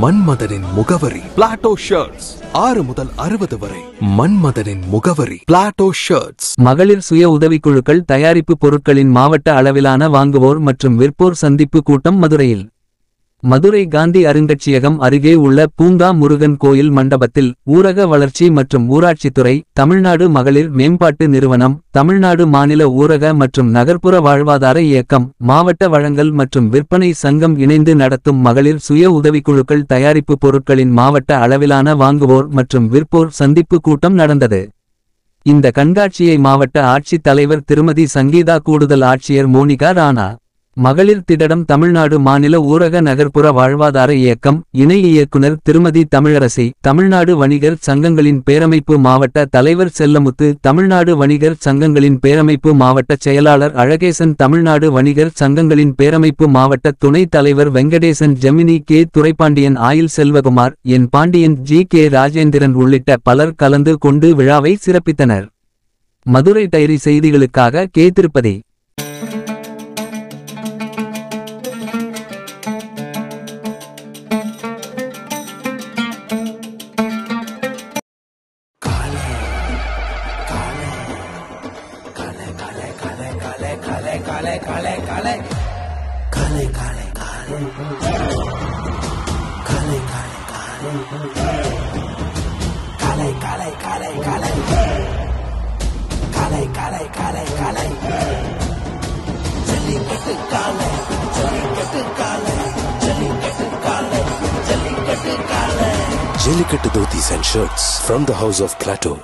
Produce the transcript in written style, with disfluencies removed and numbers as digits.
மன்மதனின் முகவரி Plato shirts. 6 முதல் 60 வரை. மன்மதனின் முகவரி பிளாட்டோ ஷர்ட்ஸ். மகளிர் சுய உதவிக்குழுக்கள் தயாரிப்பு பொருட்களின் மாவட்ட அளவிலான வாங்குவோர் மற்றும் விற்போர் சந்திப்பு கூட்டம் மதுரையில். மதுரை காந்தி அருங்கட்சியகம் அருகே உள்ள பூங்கா முருகன் கோயில் மண்டபத்தில் ஊரக வளர்ச்சி மற்றும் ஊராட்சித்துறை, தமிழ்நாடு மகளிர் மேம்பாட்டு நிறுவனம், தமிழ்நாடு மாநில ஊரக மற்றும் நகர்ப்புற வாழ்வாதார இயக்கம், மாவட்ட வழங்கல் மற்றும் விற்பனை சங்கம் இணைந்து நடத்தும் மகளிர் சுய உதவிக்குழுக்கள் தயாரிப்பு பொருட்களின் மாவட்ட அளவிலான வாங்குவோர் மற்றும் விற்போர் சந்திப்பு கூட்டம் நடந்தது. இந்த கண்காட்சியை மாவட்ட ஆட்சித் தலைவர் திருமதி சங்கீதா, கூடுதல் ஆட்சியர் மோனிகா ராணா, மகளிர் திடடம் தமிழ்நாடு மாநில ஊரக நகர்ப்புற வாழ்வாதார இயக்கம் இணை இயக்குனர் திருமதி தமிழரசி, தமிழ்நாடு வணிகர் சங்கங்களின் பேரமைப்பு மாவட்ட தலைவர் செல்லமுத்து, தமிழ்நாடு வணிகர் சங்கங்களின் பேரமைப்பு மாவட்ட செயலாளர் அழகேசன், தமிழ்நாடு வணிகர் சங்கங்களின் பேரமைப்பு மாவட்ட துணைத் தலைவர் வெங்கடேசன், ஜெமினி கே துரைப்பாண்டியன், ஆயில் செல்வகுமார், என் பாண்டியன், ஜி கே ராஜேந்திரன் உள்ளிட்ட பலர் கலந்து கொண்டு விழாவை சிறப்பித்தனர். மதுரை டைரி செய்திகளுக்காக K Tirupati. Jallikattu dhotis and shirts from the house of Plateau.